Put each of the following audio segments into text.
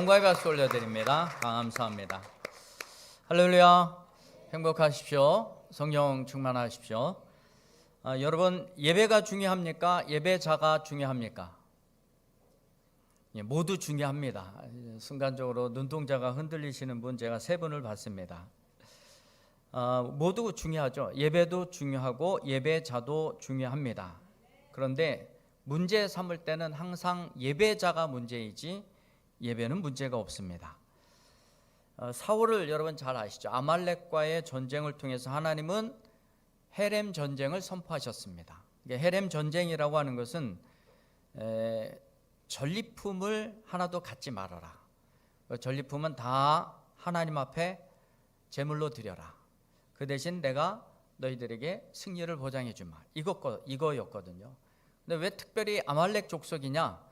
영광의 박수 올려드립니다. 감사합니다. 할렐루야. 행복하십시오. 성령 충만하십시오. 여러분, 예배가 중요합니까? 예배자가 중요합니까? 모두 중요합니다. 순간적으로 눈동자가 흔들리시는 분 제가 세 분을 봤습니다. 모두 중요하죠. 예배도 중요하고 예배자도 중요합니다. 그런데 문제 삼을 때는 항상 예배자가 문제이지 예배는 문제가 없습니다. 사울을 여러분 잘 아시죠? 아말렉과의 전쟁을 통해서 하나님은 헤렘 전쟁을 선포하셨습니다. 헤렘 전쟁이라고 하는 것은 전리품을 하나도 갖지 말아라. 전리품은 다 하나님 앞에 제물로 드려라. 그 대신 내가 너희들에게 승리를 보장해 주마. 이거였거든요. 근데 왜 특별히 아말렉 족속이냐?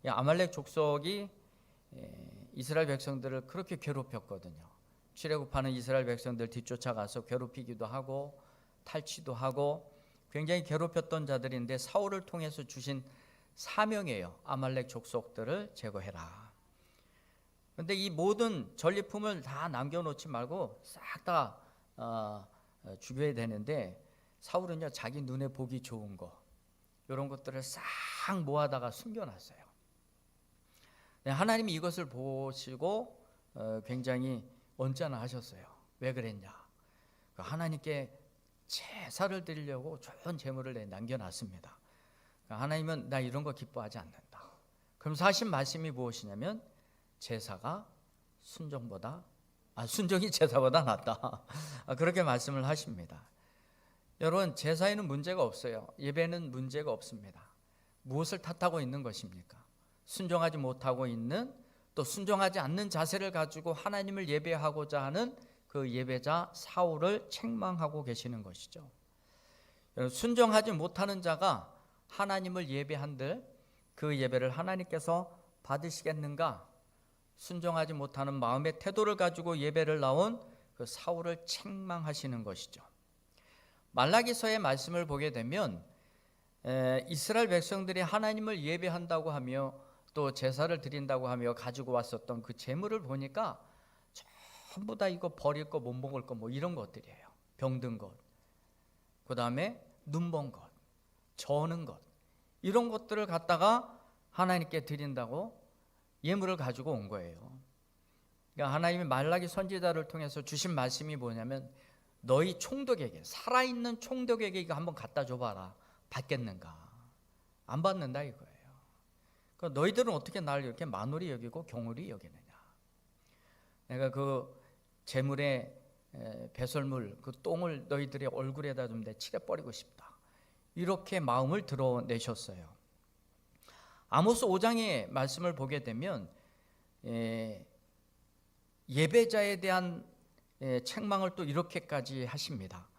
아말렉 족속이 이스라엘 백성들을 그렇게 괴롭혔거든요. 출애굽하는 이스라엘 백성들 뒤쫓아가서 괴롭히기도 하고 탈취도 하고 굉장히 괴롭혔던 자들인데 사울을 통해서 주신 사명이에요. 아말렉 족속들을 제거해라. 그런데 이 모든 전리품을 다 남겨놓지 말고 싹 다 죽여야 되는데 사울은요, 자기 눈에 보기 좋은 거 이런 것들을 싹 모아다가 숨겨놨어요. 하나님이 이것을 보시고 굉장히 언짢아하셨어요. 왜 그랬냐? 하나님께 제사를 드리려고 좋은 제물을 남겨놨습니다. 하나님은 나 이런 거 기뻐하지 않는다. 그럼 하신 말씀이 무엇이냐면 제사가 순종이 제사보다 낫다. 그렇게 말씀을 하십니다. 여러분, 제사에는 문제가 없어요. 예배는 문제가 없습니다. 무엇을 탓하고 있는 것입니까? 순종하지 못하고 있는, 또 순종하지 않는 자세를 가지고 하나님을 예배하고자 하는 그 예배자 사울을 책망하고 계시는 것이죠. 순종하지 못하는 자가 하나님을 예배한들 그 예배를 하나님께서 받으시겠는가? 순종하지 못하는 마음의 태도를 가지고 예배를 나온 그 사울을 책망하시는 것이죠. 말라기서의 말씀을 보게 되면 이스라엘 백성들이 하나님을 예배한다고 하며 또 제사를 드린다고 하며 가지고 왔었던 그 제물을 보니까 전부 다 이거 버릴 거, 못 먹을 거 뭐 이런 것들이에요. 병든 것, 그 다음에 눈먼 것, 저는 것, 이런 것들을 갖다가 하나님께 드린다고 예물을 가지고 온 거예요. 그러니까 하나님이 말라기 선지자를 통해서 주신 말씀이 뭐냐면 너희 총독에게, 살아있는 총독에게 이거 한번 갖다 줘봐라. 받겠는가? 안 받는다 이거예요. 그러니까 너희들은 어떻게 나를 이렇게 만홀히 여기고 경홀히 여기느냐? 내가 그 제물의 배설물, 그 똥을 너희들의 얼굴에다 좀 칠해 버리고 싶다. 이렇게 마음을 드러내셨어요. 아모스 5장의 말씀을 보게 되면 예배자에 대한 책망을 또 이렇게까지 하십니다.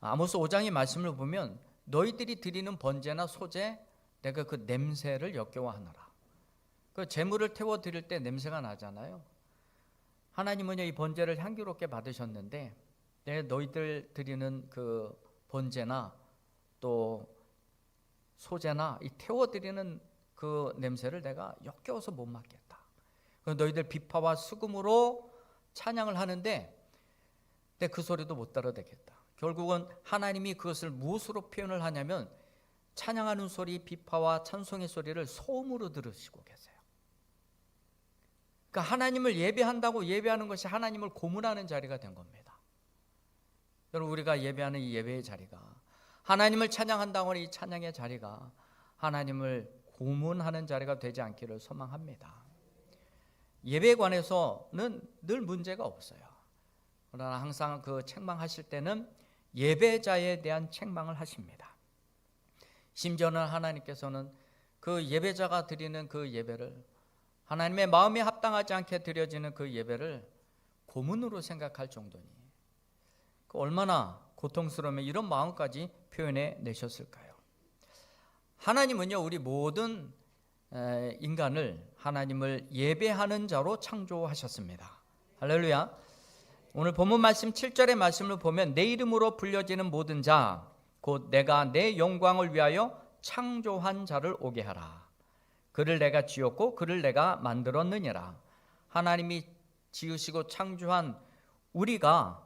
아모스 5장의 말씀을 보면 너희들이 드리는 번제나 소제 내가 그 냄새를 역겨워하노라. 그 제물을 태워 드릴 때 냄새가 나잖아요. 하나님은 이 번제를 향기롭게 받으셨는데 너희들 드리는 그 번제나 또 소제나 이 태워 드리는 그 냄새를 내가 역겨워서 못 맡겠다. 너희들 비파와 수금으로 찬양을 하는데 그 소리도 못 따라대겠다. 결국은 하나님이 그것을 무엇으로 표현을 하냐면 찬양하는 소리, 비파와 찬송의 소리를 소음으로 들으시고 계세요. 그러니까 하나님을 예배한다고 예배하는 것이 하나님을 고문하는 자리가 된 겁니다. 여러분, 우리가 예배하는 이 예배의 자리가, 하나님을 찬양한다고 하는 이 찬양의 자리가 하나님을 고문하는 자리가 되지 않기를 소망합니다. 예배에 관해서는 늘 문제가 없어요. 그러나 항상 그 책망하실 때는 예배자에 대한 책망을 하십니다. 심지어는 하나님께서는 그 예배자가 드리는 그 예배를, 하나님의 마음에 합당하지 않게 드려지는 그 예배를 고문으로 생각할 정도니 얼마나 고통스러우면 이런 마음까지 표현해 내셨을까요? 하나님은요, 우리 모든 인간을 하나님을 예배하는 자로 창조하셨습니다. 할렐루야. 오늘 본문 말씀 7절의 말씀을 보면 내 이름으로 불려지는 모든 자 곧 내가 내 영광을 위하여 창조한 자를 오게 하라. 그를 내가 지었고 그를 내가 만들었느니라. 하나님이 지으시고 창조한 우리가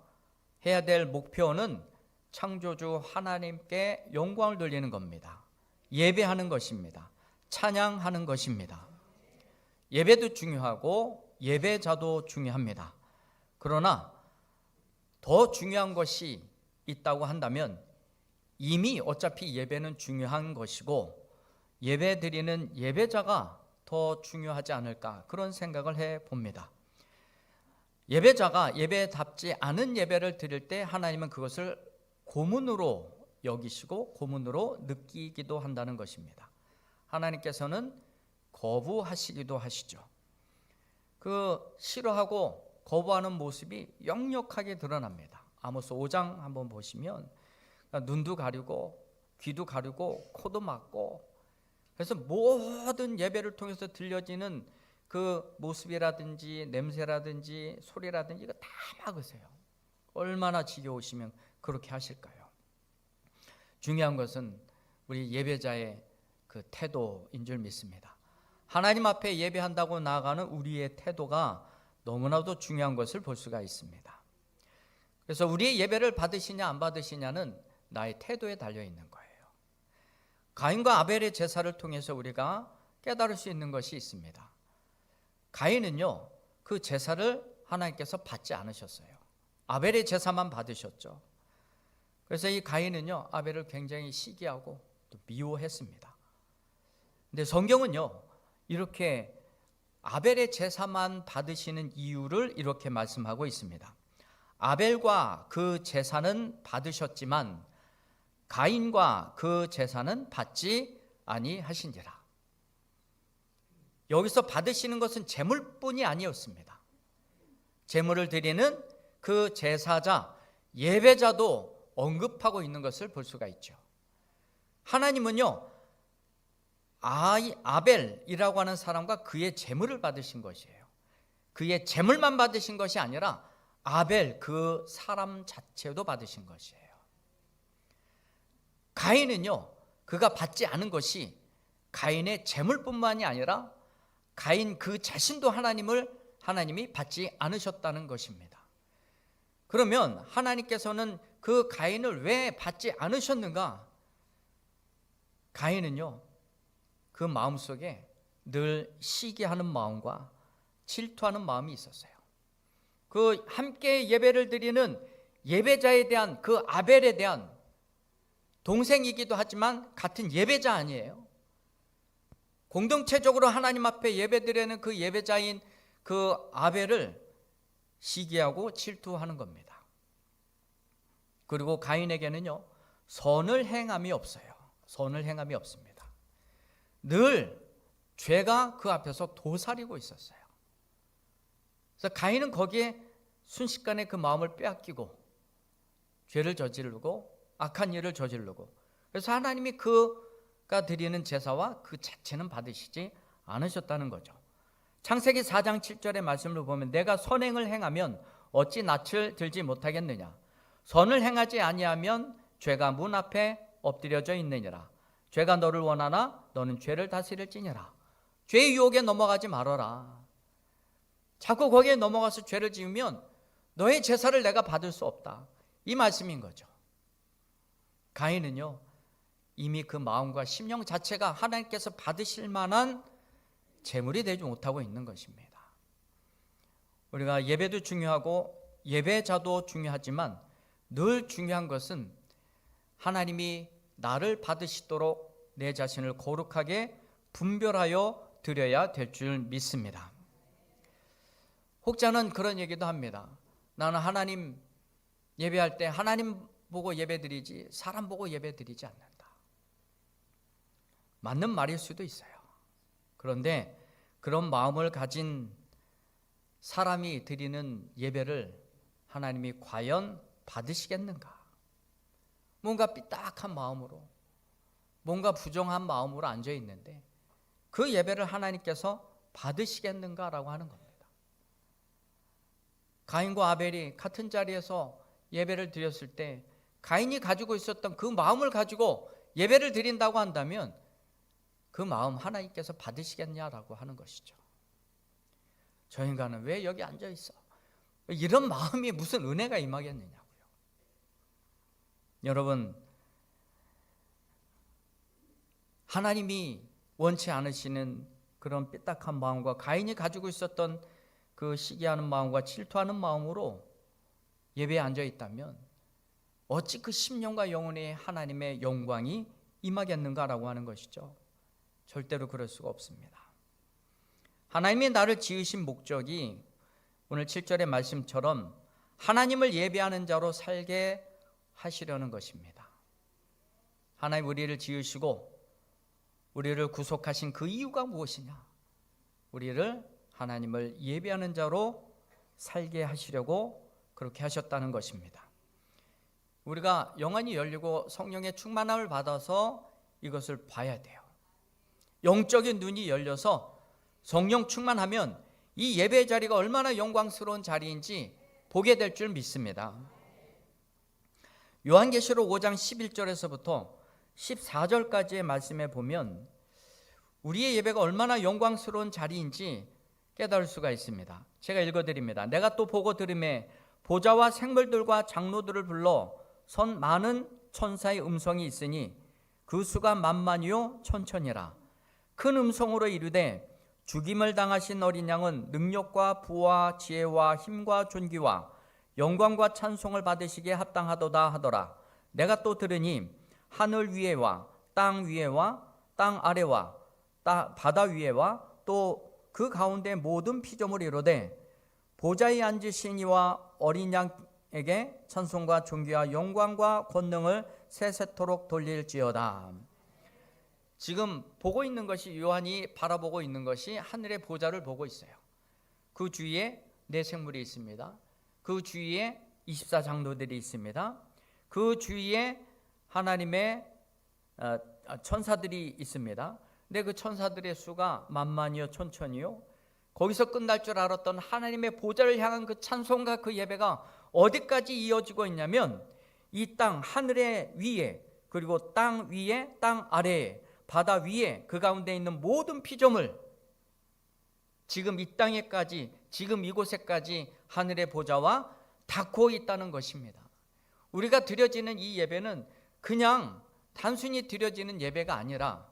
해야 될 목표는 창조주 하나님께 영광을 돌리는 겁니다. 예배하는 것입니다. 찬양하는 것입니다. 예배도 중요하고 예배자도 중요합니다. 그러나 더 중요한 것이 있다고 한다면 이미 어차피 예배는 중요한 것이고 예배 드리는 예배자가 더 중요하지 않을까, 그런 생각을 해봅니다. 예배자가 예배답지 않은 예배를 드릴 때 하나님은 그것을 고문으로 여기시고 고문으로 느끼기도 한다는 것입니다. 하나님께서는 거부하시기도 하시죠. 그 싫어하고 거부하는 모습이 역력하게 드러납니다. 아모스 5장 한번 보시면 눈도 가리고 귀도 가리고 코도 막고, 그래서 모든 예배를 통해서 들려지는 그 모습이라든지 냄새라든지 소리라든지 이거 다 막으세요. 얼마나 지겨우시면 그렇게 하실까요? 중요한 것은 우리 예배자의 그 태도인 줄 믿습니다. 하나님 앞에 예배한다고 나아가는 우리의 태도가 너무나도 중요한 것을 볼 수가 있습니다. 그래서 우리의 예배를 받으시냐 안 받으시냐는 나의 태도에 달려 있는 거예요. 가인과 아벨의 제사를 통해서 우리가 깨달을 수 있는 것이 있습니다. 가인은요, 그 제사를 하나님께서 받지 않으셨어요. 아벨의 제사만 받으셨죠. 그래서 이 가인은요, 아벨을 굉장히 시기하고 또 미워했습니다. 근데 성경은요, 이렇게 아벨의 제사만 받으시는 이유를 이렇게 말씀하고 있습니다. 아벨과 그 제사는 받으셨지만 가인과 그 제사는 받지 아니하신지라. 여기서 받으시는 것은 제물뿐이 아니었습니다. 제물을 드리는 그 제사자, 예배자도 언급하고 있는 것을 볼 수가 있죠. 하나님은요, 아벨이라고 하는 사람과 그의 제물을 받으신 것이에요. 그의 제물만 받으신 것이 아니라 아벨 그 사람 자체도 받으신 것이에요. 가인은요, 그가 받지 않은 것이 가인의 제물뿐만이 아니라 가인 그 자신도 하나님이 받지 않으셨다는 것입니다. 그러면 하나님께서는 그 가인을 왜 받지 않으셨는가? 가인은요, 그 마음속에 늘 시기하는 마음과 질투하는 마음이 있었어요. 그 함께 예배를 드리는 예배자에 대한, 그 아벨에 대한, 동생이기도 하지만 같은 예배자 아니에요. 공동체적으로 하나님 앞에 예배드리는 그 예배자인 그 아벨을 시기하고 질투하는 겁니다. 그리고 가인에게는요, 선을 행함이 없어요. 선을 행함이 없습니다. 늘 죄가 그 앞에서 도사리고 있었어요. 그래서 가인은 거기에 순식간에 그 마음을 빼앗기고 죄를 저지르고 악한 일을 저지르고, 그래서 하나님이 그가 드리는 제사와 그 자체는 받으시지 않으셨다는 거죠. 창세기 4장 7절의 말씀을 보면 내가 선행을 행하면 어찌 낯을 들지 못하겠느냐, 선을 행하지 아니하면 죄가 문 앞에 엎드려져 있느니라. 죄가 너를 원하나 너는 죄를 다스릴지니라. 죄의 유혹에 넘어가지 말아라. 자꾸 거기에 넘어가서 죄를 지으면 너의 제사를 내가 받을 수 없다, 이 말씀인 거죠. 가인은요, 이미 그 마음과 심령 자체가 하나님께서 받으실 만한 제물이 되지 못하고 있는 것입니다. 우리가 예배도 중요하고 예배자도 중요하지만 늘 중요한 것은 하나님이 나를 받으시도록 내 자신을 거룩하게 분별하여 드려야 될 줄 믿습니다. 혹자는 그런 얘기도 합니다. 나는 하나님 예배할 때 하나님 보고 예배드리지 사람 보고 예배드리지 않는다. 맞는 말일 수도 있어요. 그런데 그런 마음을 가진 사람이 드리는 예배를 하나님이 과연 받으시겠는가? 뭔가 삐딱한 마음으로, 뭔가 부정한 마음으로 앉아 있는데 그 예배를 하나님께서 받으시겠는가라고 하는 겁니다. 가인과 아벨이 같은 자리에서 예배를 드렸을 때 가인이 가지고 있었던 그 마음을 가지고 예배를 드린다고 한다면 그 마음 하나님께서 받으시겠냐라고 하는 것이죠. 저 인간은 왜 여기 앉아 있어? 이런 마음이 무슨 은혜가 임하겠느냐고요. 여러분, 하나님이 원치 않으시는 그런 삐딱한 마음과 가인이 가지고 있었던 그 시기하는 마음과 질투하는 마음으로 예배에 앉아 있다면 어찌 그 심령과 영혼의 하나님의 영광이 임하겠는가라고 하는 것이죠. 절대로 그럴 수가 없습니다. 하나님이 나를 지으신 목적이 오늘 7절의 말씀처럼 하나님을 예배하는 자로 살게 하시려는 것입니다. 하나님 우리를 지으시고 우리를 구속하신 그 이유가 무엇이냐? 우리를 하나님을 예배하는 자로 살게 하시려고 그렇게 하셨다는 것입니다. 우리가 영안이 열리고 성령의 충만함을 받아서 이것을 봐야 돼요. 영적인 눈이 열려서 성령 충만하면 이 예배 자리가 얼마나 영광스러운 자리인지 보게 될 줄 믿습니다. 요한계시록 5장 11절에서부터 14절까지의 말씀에 보면 우리의 예배가 얼마나 영광스러운 자리인지 깨달을 수가 있습니다. 제가 읽어드립니다. 내가 또 보고 들음에 보좌와 생물들과 장로들을 불러 선 많은 천사의 음성이 있으니 그 수가 만만이요 천천이라. 큰 음성으로 이르되 죽임을 당하신 어린 양은 능력과 부와 지혜와 힘과 존귀와 영광과 찬송을 받으시기에 합당하도다 하더라. 내가 또 들으니 하늘 위에와 땅 위에와 땅 아래와 바다 위에와 또 그 가운데 모든 피조물이 이르되 보좌에 앉으신 이와 어린 양에게 찬송과 존귀와 영광과 권능을 세세토록 돌릴지어다. 지금 보고 있는 것이, 요한이 바라보고 있는 것이 하늘의 보좌를 보고 있어요. 그 주위에 네 생물이 있습니다. 그 주위에 24장로들이 있습니다. 그 주위에 하나님의 천사들이 있습니다. 근데 그 천사들의 수가 만만이요 천천이요. 거기서 끝날 줄 알았던 하나님의 보좌를 향한 그 찬송과 그 예배가 어디까지 이어지고 있냐면 이 땅 하늘의 위에, 그리고 땅 위에, 땅 아래에, 바다 위에, 그 가운데 있는 모든 피조물, 지금 이 땅에까지, 지금 이곳에까지 하늘의 보좌와 닿고 있다는 것입니다. 우리가 드려지는 이 예배는 그냥 단순히 드려지는 예배가 아니라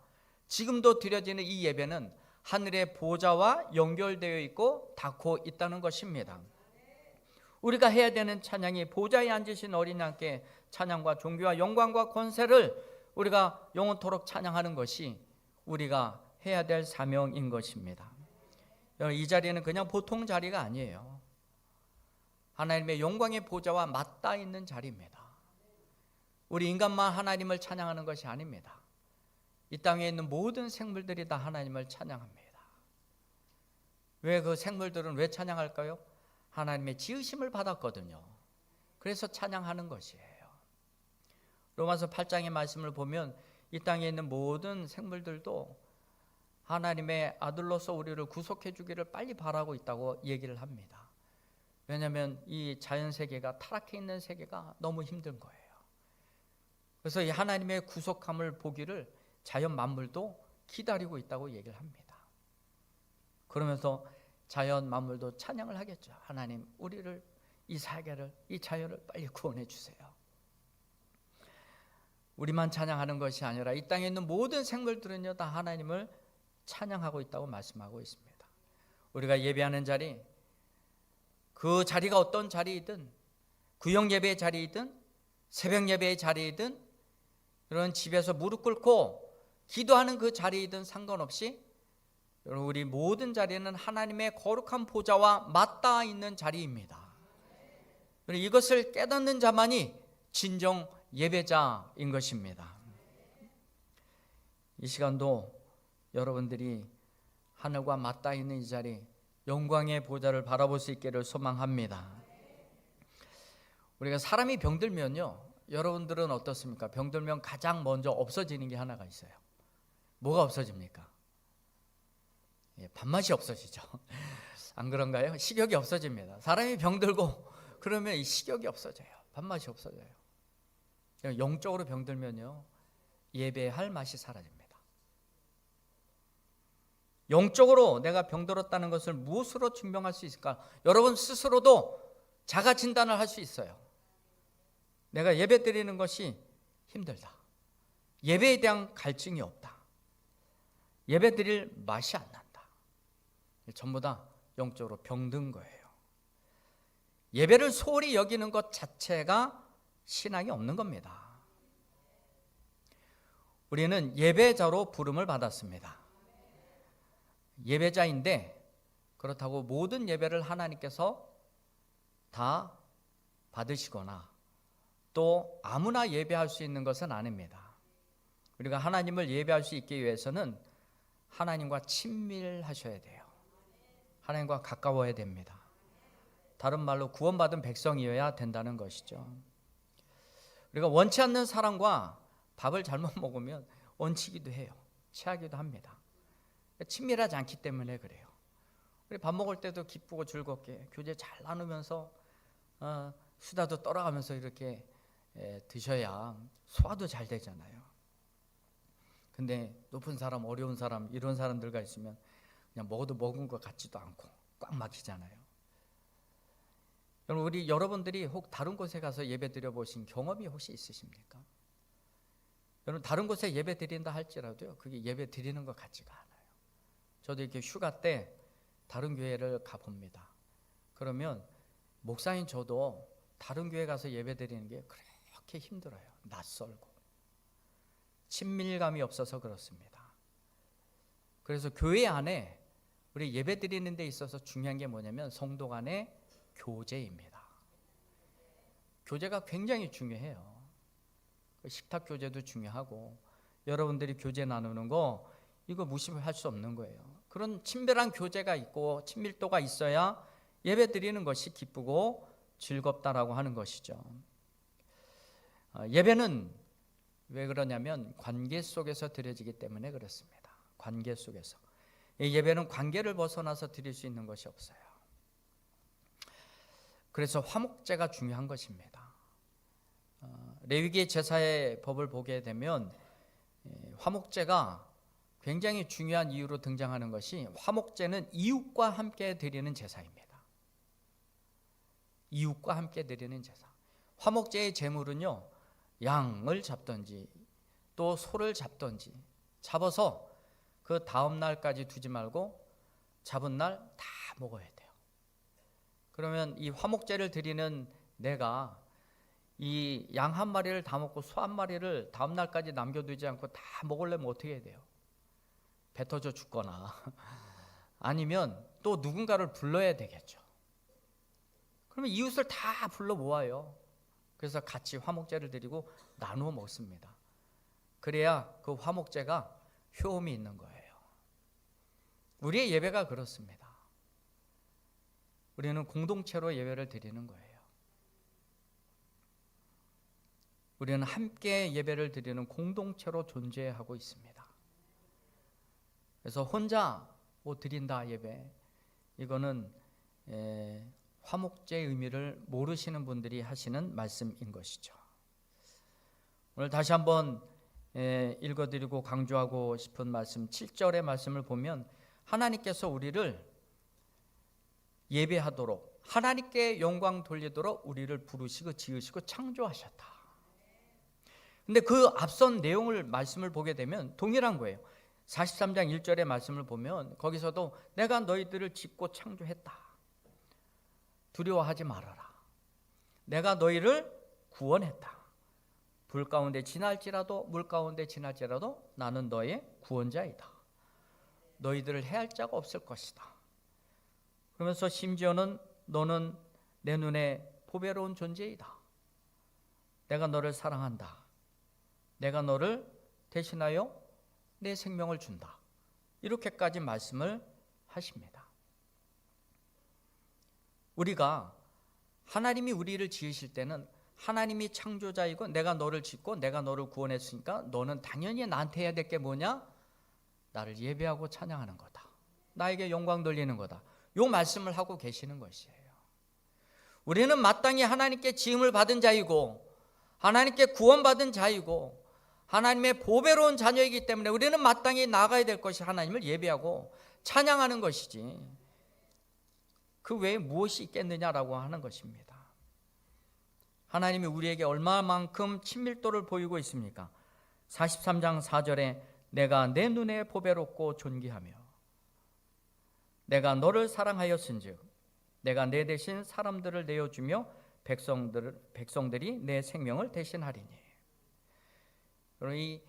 지금도 드려지는 이 예배는 하늘의 보좌와 연결되어 있고 닿고 있다는 것입니다. 우리가 해야 되는 찬양이 보좌에 앉으신 어린 양께 찬양과 존귀와 영광과 권세를 우리가 영원토록 찬양하는 것이 우리가 해야 될 사명인 것입니다. 이 자리는 그냥 보통 자리가 아니에요. 하나님의 영광의 보좌와 맞닿아 있는 자리입니다. 우리 인간만 하나님을 찬양하는 것이 아닙니다. 이 땅에 있는 모든 생물들이 다 하나님을 찬양합니다. 왜 그 생물들은 왜 찬양할까요? 하나님의 지으심을 받았거든요. 그래서 찬양하는 것이에요. 로마서 8장의 말씀을 보면 이 땅에 있는 모든 생물들도 하나님의 아들로서 우리를 구속해 주기를 빨리 바라고 있다고 얘기를 합니다. 왜냐하면 이 자연 세계가, 타락해 있는 세계가 너무 힘든 거예요. 그래서 이 하나님의 구속함을 보기를 자연 만물도 기다리고 있다고 얘기를 합니다. 그러면서 자연 만물도 찬양을 하겠죠. 하나님, 우리를, 이 세계를, 이 자연을 빨리 구원해 주세요. 우리만 찬양하는 것이 아니라 이 땅에 있는 모든 생물들은요 다 하나님을 찬양하고 있다고 말씀하고 있습니다. 우리가 예배하는 자리, 그 자리가 어떤 자리이든, 구역 예배의 자리이든 새벽 예배의 자리이든 이런 집에서 무릎 꿇고 기도하는 그 자리이든 상관없이 우리 모든 자리는 하나님의 거룩한 보좌와 맞닿아 있는 자리입니다. 이것을 깨닫는 자만이 진정 예배자인 것입니다. 이 시간도 여러분들이 하늘과 맞닿아 있는 이 자리, 영광의 보좌를 바라볼 수 있기를 소망합니다. 우리가 사람이 병들면요, 여러분들은 어떻습니까? 병들면 가장 먼저 없어지는 게 하나가 있어요. 뭐가 없어집니까? 밥맛이 없어지죠. 안 그런가요? 식욕이 없어집니다. 사람이 병들고 그러면 이 식욕이 없어져요. 밥맛이 없어져요. 영적으로 병들면요 예배할 맛이 사라집니다. 영적으로 내가 병들었다는 것을 무엇으로 증명할 수 있을까? 여러분 스스로도 자가 진단을 할 수 있어요. 내가 예배 드리는 것이 힘들다. 예배에 대한 갈증이 없다. 예배 드릴 맛이 안 난다. 전부 다 영적으로 병든 거예요. 예배를 소홀히 여기는 것 자체가 신앙이 없는 겁니다. 우리는 예배자로 부름을 받았습니다. 예배자인데 그렇다고 모든 예배를 하나님께서 다 받으시거나 또 아무나 예배할 수 있는 것은 아닙니다. 우리가 하나님을 예배할 수 있기 위해서는 하나님과 친밀하셔야 돼요. 하나님과 가까워야 됩니다. 다른 말로 구원받은 백성이어야 된다는 것이죠. 우리가 원치 않는 사람과 밥을 잘못 먹으면 얹히기도 해요. 취하기도 합니다. 친밀하지 않기 때문에 그래요. 우리 밥 먹을 때도 기쁘고 즐겁게 교제 잘 나누면서 수다도 떨어가면서 이렇게 드셔야 소화도 잘 되잖아요. 근데 높은 사람, 어려운 사람 이런 사람들과 있으면 그냥 먹어도 먹은 것 같지도 않고 꽉 막히잖아요. 우리 여러분들이 혹 다른 곳에 가서 예배 드려 보신 경험이 혹시 있으십니까? 여러분 다른 곳에 예배 드린다 할지라도요, 그게 예배 드리는 것 같지가 않아요. 저도 이렇게 휴가 때 다른 교회를 가봅니다. 그러면 목사인 저도 다른 교회 가서 예배 드리는 게 그렇게 힘들어요. 낯설고 친밀감이 없어서 그렇습니다. 그래서 교회 안에 우리 예배 드리는 데 있어서 중요한 게 뭐냐면 성도 간의 교제입니다. 교제가 굉장히 중요해요. 식탁 교제도 중요하고 여러분들이 교제 나누는 거 이거 무시할 수 없는 거예요. 그런 친밀한 교제가 있고 친밀도가 있어야 예배 드리는 것이 기쁘고 즐겁다라고 하는 것이죠. 예배는 왜 그러냐면 관계 속에서 드려지기 때문에 그렇습니다. 관계 속에서. 예배는 관계를 벗어나서 드릴 수 있는 것이 없어요. 그래서 화목제가 중요한 것입니다. 레위기 제사의 법을 보게 되면 화목제가 굉장히 중요한 이유로 등장하는 것이 화목제는 이웃과 함께 드리는 제사입니다. 이웃과 함께 드리는 제사. 화목제의 제물은요, 양을 잡든지 또 소를 잡든지 잡아서 그 다음 날까지 두지 말고 잡은 날 다 먹어야 돼요. 그러면 이 화목제를 드리는 내가 이 양 한 마리를 다 먹고 소 한 마리를 다음 날까지 남겨두지 않고 다 먹으려면 어떻게 해야 돼요? 뱉어져 죽거나 아니면 또 누군가를 불러야 되겠죠. 그러면 이웃을 다 불러 모아요. 그래서 같이 화목제를 드리고 나누어 먹습니다. 그래야 그 화목제가 효험이 있는 거예요. 우리의 예배가 그렇습니다. 우리는 공동체로 예배를 드리는 거예요. 우리는 함께 예배를 드리는 공동체로 존재하고 있습니다. 그래서 혼자 드린다 예배, 이거는 화목제의 의미를 모르시는 분들이 하시는 말씀인 것이죠. 오늘 다시 한번 읽어드리고 강조하고 싶은 말씀 7절의 말씀을 보면 하나님께서 우리를 예배하도록 하나님께 영광 돌리도록 우리를 부르시고 지으시고 창조하셨다. 근데 그 앞선 내용을 말씀을 보게 되면 동일한 거예요. 43장 1절의 말씀을 보면 거기서도 내가 너희들을 짓고 창조했다. 두려워하지 말아라. 내가 너희를 구원했다. 불 가운데 지날지라도 물 가운데 지날지라도 나는 너의 구원자이다. 너희들을 해할 자가 없을 것이다. 그러면서 심지어는 너는 내 눈에 보배로운 존재이다. 내가 너를 사랑한다. 내가 너를 대신하여 내 생명을 준다. 이렇게까지 말씀을 하십니다. 우리가 하나님이 우리를 지으실 때는 하나님이 창조자이고 내가 너를 짓고 내가 너를 구원했으니까 너는 당연히 나한테 해야 될 게 뭐냐? 나를 예배하고 찬양하는 거다. 나에게 영광 돌리는 거다. 이 말씀을 하고 계시는 것이에요. 우리는 마땅히 하나님께 지음을 받은 자이고 하나님께 구원받은 자이고 하나님의 보배로운 자녀이기 때문에 우리는 마땅히 나아가야 될 것이 하나님을 예배하고 찬양하는 것이지 그 외에 무엇이 있겠느냐라고 하는 것입니다. 하나님이 우리에게 얼마만큼 친밀도를 보이고 있습니까? 43장 4절에 내가 내 눈에 보배롭고 존귀하며 내가 너를 사랑하였은즉 내가 내 대신 사람들을 내어주며 백성들이 내 생명을 대신하리니. 그러니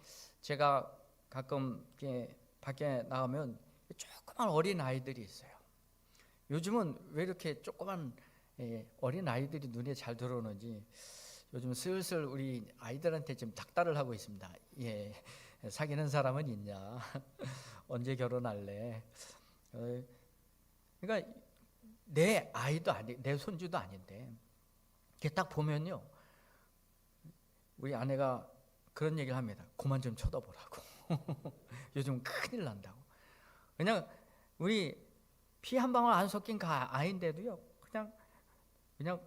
제가 가끔 밖에 나가면 조그만 어린 아이들이 있어요. 요즘은 왜 이렇게 조그만 어린 아이들이 눈에 잘 들어오는지 요즘 슬슬 우리 아이들한테 좀 닥달을 하고 있습니다. 사귀는 사람은 있냐? 언제 결혼할래? 그러니까 내 아이도 내 손주도 아닌데 이렇게 딱 보면요, 우리 아내가 그런 얘기를 합니다. 그만 좀 쳐다보라고. 요즘 큰일 난다고. 그냥 우리 피 한 방울 안 섞인 아이인데도요, 그냥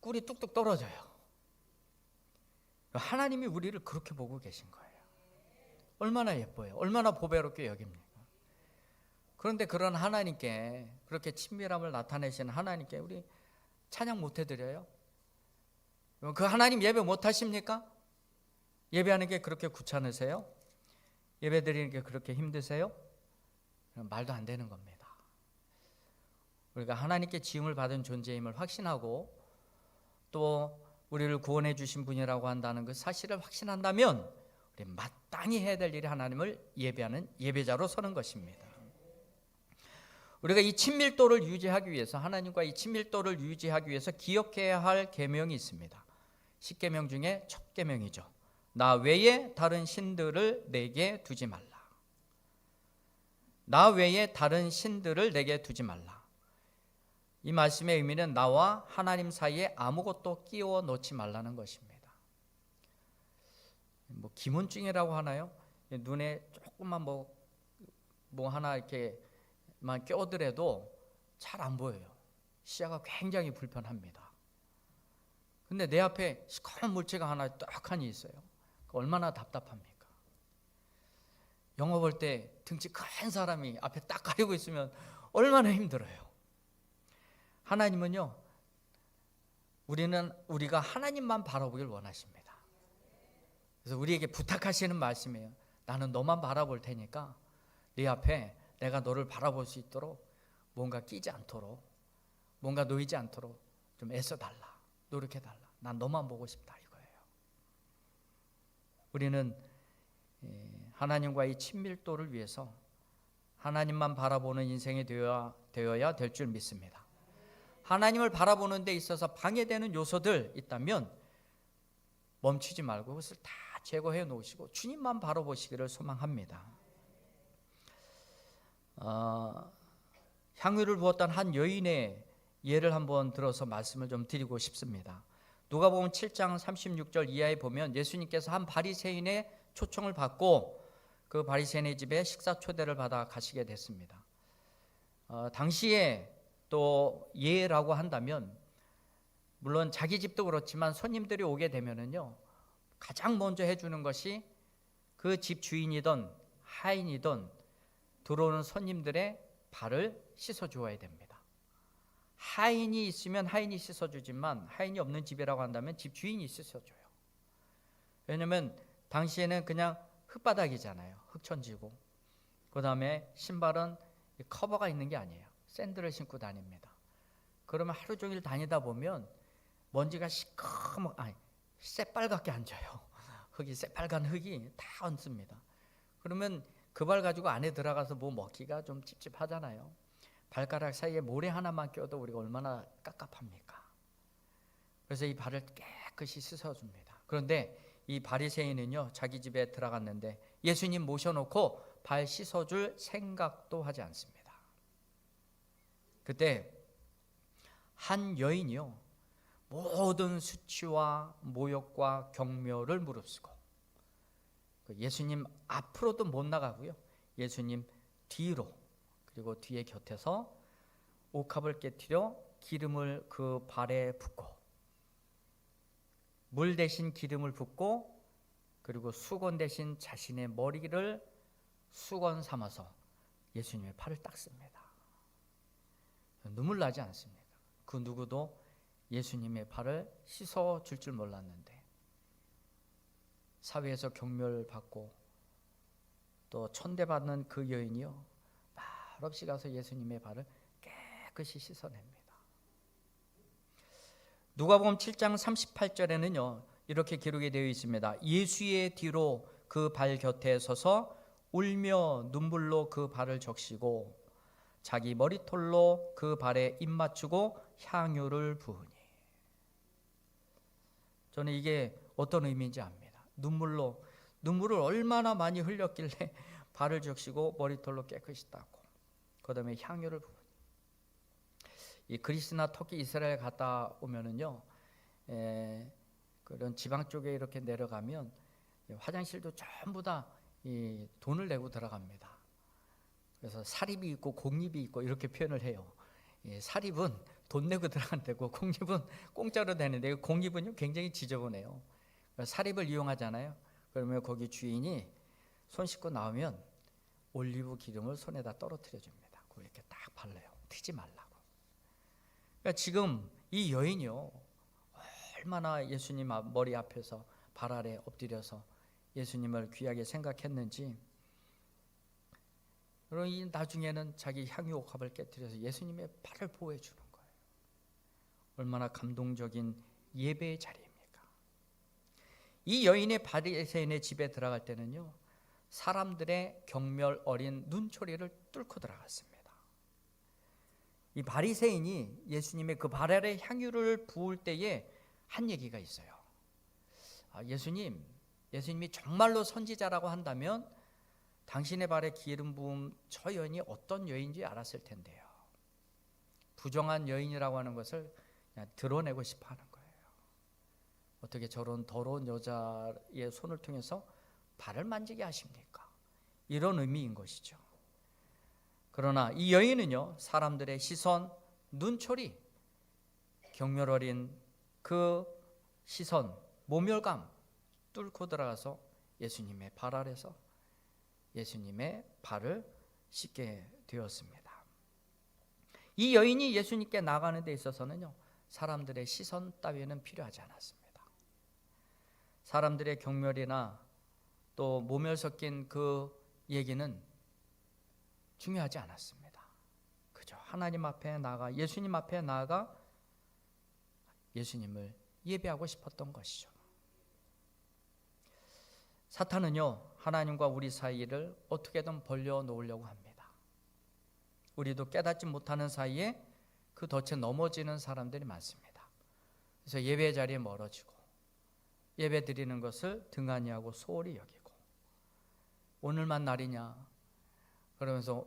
꿀이 뚝뚝 떨어져요. 하나님이 우리를 그렇게 보고 계신 거예요. 얼마나 예뻐요. 얼마나 보배롭게 여깁니까? 그런데 그런 하나님께, 그렇게 친밀함을 나타내시는 하나님께 우리 찬양 못 해드려요? 그 하나님 예배 못 하십니까? 예배하는 게 그렇게 귀찮으세요? 예배 드리는 게 그렇게 힘드세요? 말도 안 되는 겁니다. 우리가 하나님께 지음을 받은 존재임을 확신하고 또 우리를 구원해 주신 분이라고 한다는 그 사실을 확신한다면 우리 마땅히 해야 될 일이 하나님을 예배하는 예배자로 서는 것입니다. 우리가 이 친밀도를 유지하기 위해서, 하나님과 이 친밀도를 유지하기 위해서 기억해야 할 계명이 있습니다. 10계명 중에 첫 계명이죠. 나 외에 다른 신들을 내게 두지 말라. 나 외에 다른 신들을 내게 두지 말라. 이 말씀의 의미는 나와 하나님 사이에 아무것도 끼워 넣지 말라는 것입니다. 뭐 기문증이라고 하나요? 눈에 조금만 뭐 하나 이렇게만 껴더라도 잘 안 보여요. 시야가 굉장히 불편합니다. 근데 내 앞에 시커먼 물체가 하나 떡하니 있어요. 얼마나 답답합니까? 영화 볼 때 등치 큰 사람이 앞에 딱 가리고 있으면 얼마나 힘들어요. 하나님은요, 우리가 하나님만 바라보길 원하십니다. 그래서 우리에게 부탁하시는 말씀이에요. 나는 너만 바라볼 테니까 네 앞에 내가 너를 바라볼 수 있도록 뭔가 끼지 않도록, 뭔가 놓이지 않도록 좀 애써달라, 노력해달라. 난 너만 보고 싶다 이거예요. 우리는 하나님과의 친밀도를 위해서 하나님만 바라보는 인생이 되어야 될 줄 믿습니다. 하나님을 바라보는 데 있어서 방해되는 요소들 있다면 멈추지 말고 그것을 다 제거해 놓으시고 주님만 바라보시기를 소망합니다. 향유를 부었던 한 여인의 예를 한번 들어서 말씀을 좀 드리고 싶습니다. 누가복음 7장 36절 이하에 보면 예수님께서 한 바리새인의 초청을 받고 그 바리새인의 집에 식사 초대를 받아 가시게 됐습니다. 당시에 또 예라고 한다면 물론 자기 집도 그렇지만 손님들이 오게 되면은요, 가장 먼저 해주는 것이 그 집 주인이든 하인이든 들어오는 손님들의 발을 씻어 주어야 됩니다. 하인이 있으면 하인이 씻어 주지만 하인이 없는 집이라고 한다면 집 주인이 씻어 줘요. 왜냐면 당시에는 그냥 흙바닥이잖아요. 흙천지고 그 다음에 신발은 커버가 있는 게 아니에요. 샌들을 신고 다닙니다. 그러면 하루 종일 다니다 보면 먼지가 새빨갛게 앉아요. 새빨간 흙이 다 얹습니다. 그러면 그 발 가지고 안에 들어가서 뭐 먹기가 좀 찝찝하잖아요. 발가락 사이에 모래 하나만 껴도 우리가 얼마나 깝깝합니까? 그래서 이 발을 깨끗이 씻어줍니다. 그런데 이 바리새인은요, 자기 집에 들어갔는데 예수님 모셔놓고 발 씻어줄 생각도 하지 않습니다. 그때 한 여인이요, 모든 수치와 모욕과 경멸을 무릅쓰고 예수님 앞으로도 못 나가고요, 예수님 뒤로, 그리고 뒤에 곁에서 옥합을 깨트려 기름을 그 발에 붓고 물 대신 기름을 붓고 그리고 수건 대신 자신의 머리를 수건 삼아서 예수님의 팔을 닦습니다. 눈물 나지 않습니까? 그 누구도 예수님의 발을 씻어줄 줄 몰랐는데 사회에서 경멸받고 또 천대받는 그 여인이요 말없이 가서 예수님의 발을 깨끗이 씻어냅니다. 누가복음 7장 38절에는요 이렇게 기록이 되어 있습니다. 예수의 뒤로 그 발 곁에 서서 울며 눈물로 그 발을 적시고 자기 머리털로 그 발에 입 맞추고 향유를 부으니. 저는 이게 어떤 의미인지 압니다. 눈물을 얼마나 많이 흘렸길래 발을 적시고 머리털로 깨끗이 닦고 그 다음에 향유를 부으니. 이 그리스나 터키, 이스라엘 갔다 오면은요 그런 지방 쪽에 이렇게 내려가면 화장실도 전부 다 이 돈을 내고 들어갑니다. 그래서 사립이 있고 공립이 있고 이렇게 표현을 해요. 사립은 돈 내고 들어가는 데고 공립은 공짜로 되는데 공립은요 굉장히 지저분해요. 사립을 이용하잖아요. 그러면 거기 주인이 손 씻고 나오면 올리브 기름을 손에다 떨어뜨려 줍니다. 그걸 이렇게 딱 발라요. 튀지 말라고. 그러니까 지금 이 여인이요 얼마나 예수님 머리 앞에서 발 아래 엎드려서 예수님을 귀하게 생각했는지. 그러니 나중에는 자기 향유 옥합을 깨뜨려서 예수님의 발을 보호해 주는 거예요. 얼마나 감동적인 예배의 자리입니까? 이 여인의 바리새인의 집에 들어갈 때는요 사람들의 경멸 어린 눈초리를 뚫고 들어갔습니다. 이 바리새인이 예수님의 그 발 아래 향유를 부을 때에 한 얘기가 있어요. 예수님이 정말로 선지자라고 한다면 당신의 발에 기름 부은 저 여인이 어떤 여인인지 알았을 텐데요. 부정한 여인이라고 하는 것을 그냥 드러내고 싶어 하는 거예요. 어떻게 저런 더러운 여자의 손을 통해서 발을 만지게 하십니까? 이런 의미인 것이죠. 그러나 이 여인은요 사람들의 시선, 눈초리, 경멸 어린 그 시선, 모멸감 뚫고 들어가서 예수님의 발 아래서 예수님의 발을 씻게 되었습니다. 이 여인이 예수님께 나가는 데 있어서는요 사람들의 시선 따위는 필요하지 않았습니다. 사람들의 경멸이나 또 모멸 섞인 그 얘기는 중요하지 않았습니다. 그저 하나님 앞에 나가 예수님 앞에 나가 예수님을 예배하고 싶었던 것이죠. 사탄은요 하나님과 우리 사이를 어떻게든 벌려 놓으려고 합니다. 우리도 깨닫지 못하는 사이에 그 덫에 넘어지는 사람들이 많습니다. 그래서 예배 자리에 멀어지고 예배 드리는 것을 등한히 하고 소홀히 여기고 오늘만 날이냐 그러면서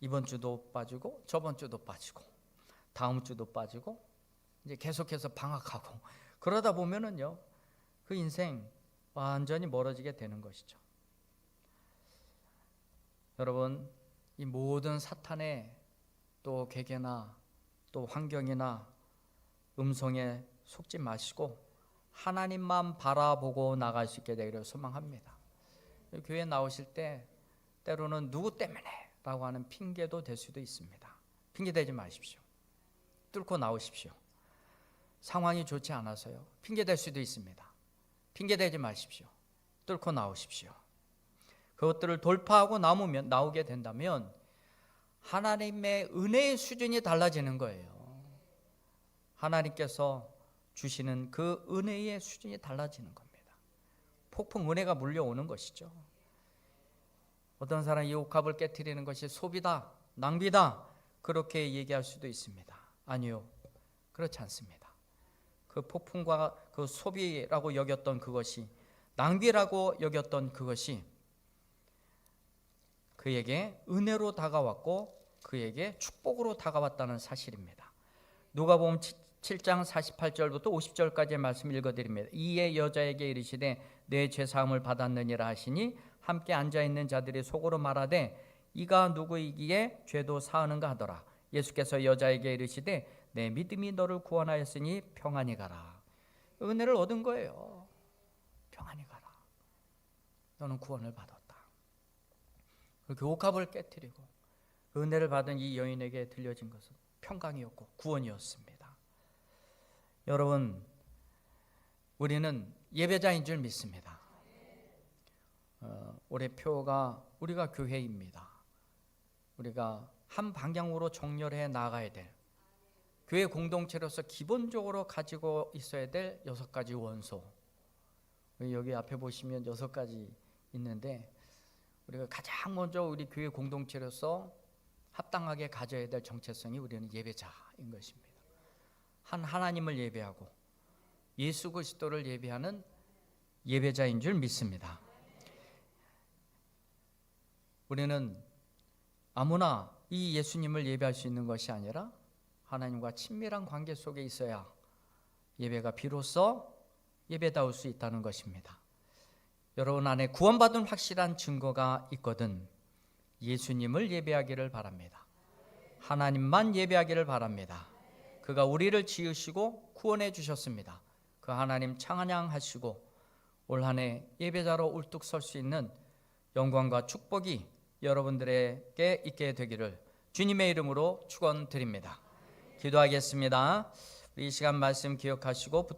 이번 주도 빠지고 저번 주도 빠지고 다음 주도 빠지고 이제 계속해서 방학하고 그러다 보면은요 그 인생 완전히 멀어지게 되는 것이죠. 여러분 이 모든 사탄의 또 계계나 또 환경이나 음성에 속지 마시고 하나님만 바라보고 나갈 수 있게 되기를 소망합니다. 교회 나오실 때 때로는 누구 때문에 라고 하는 핑계도 될 수도 있습니다. 핑계대지 마십시오. 뚫고 나오십시오. 상황이 좋지 않아서요 핑계댈 수도 있습니다. 핑계대지 마십시오. 뚫고 나오십시오. 그것들을 돌파하고 나오게 된다면 하나님의 은혜의 수준이 달라지는 거예요. 하나님께서 주시는 그 은혜의 수준이 달라지는 겁니다. 폭풍 은혜가 물려오는 것이죠. 어떤 사람이 이 옥합을 깨트리는 것이 소비다, 낭비다 그렇게 얘기할 수도 있습니다. 아니요, 그렇지 않습니다. 그 폭풍과 그 소비라고 여겼던 그것이 낭비라고 여겼던 그것이 그에게 은혜로 다가왔고 그에게 축복으로 다가왔다는 사실입니다. 누가복음 7장 48절부터 50절까지의 말씀 읽어드립니다. 이에 여자에게 이르시되 내 죄사함을 받았느니라 하시니 함께 앉아있는 자들이 속으로 말하되 이가 누구이기에 죄도 사하는가 하더라. 예수께서 여자에게 이르시되 내 믿음이 너를 구원하였으니 평안히 가라. 은혜를 얻은 거예요. 평안히 가라. 너는 구원을 받았다. 그 옥합을 깨뜨리고 그 은혜를 받은 이 여인에게 들려진 것은 평강이었고 구원이었습니다. 여러분, 우리는 예배자인 줄 믿습니다. 올해 표가 우리가 교회입니다. 우리가 한 방향으로 정렬해 나가야 될 교회 공동체로서 기본적으로 가지고 있어야 될 6가지 원소. 여기 앞에 보시면 6가지 있는데 우리가 가장 먼저 우리 교회 공동체로서 합당하게 가져야 될 정체성이 우리는 예배자인 것입니다. 한 하나님을 예배하고 예수 그리스도를 예배하는 예배자인 줄 믿습니다. 우리는 아무나 이 예수님을 예배할 수 있는 것이 아니라 하나님과 친밀한 관계 속에 있어야 예배가 비로소 예배다울 수 있다는 것입니다. 여러분 안에 구원받은 확실한 증거가 있거든 예수님을 예배하기를 바랍니다. 하나님만 예배하기를 바랍니다. 그가 우리를 지으시고 구원해 주셨습니다. 그 하나님 찬양하시고 올 한 해 예배자로 울뚝 설 수 있는 영광과 축복이 여러분들에게 있게 되기를 주님의 이름으로 축원드립니다. 기도하겠습니다. 우리 이 시간 말씀 기억하시고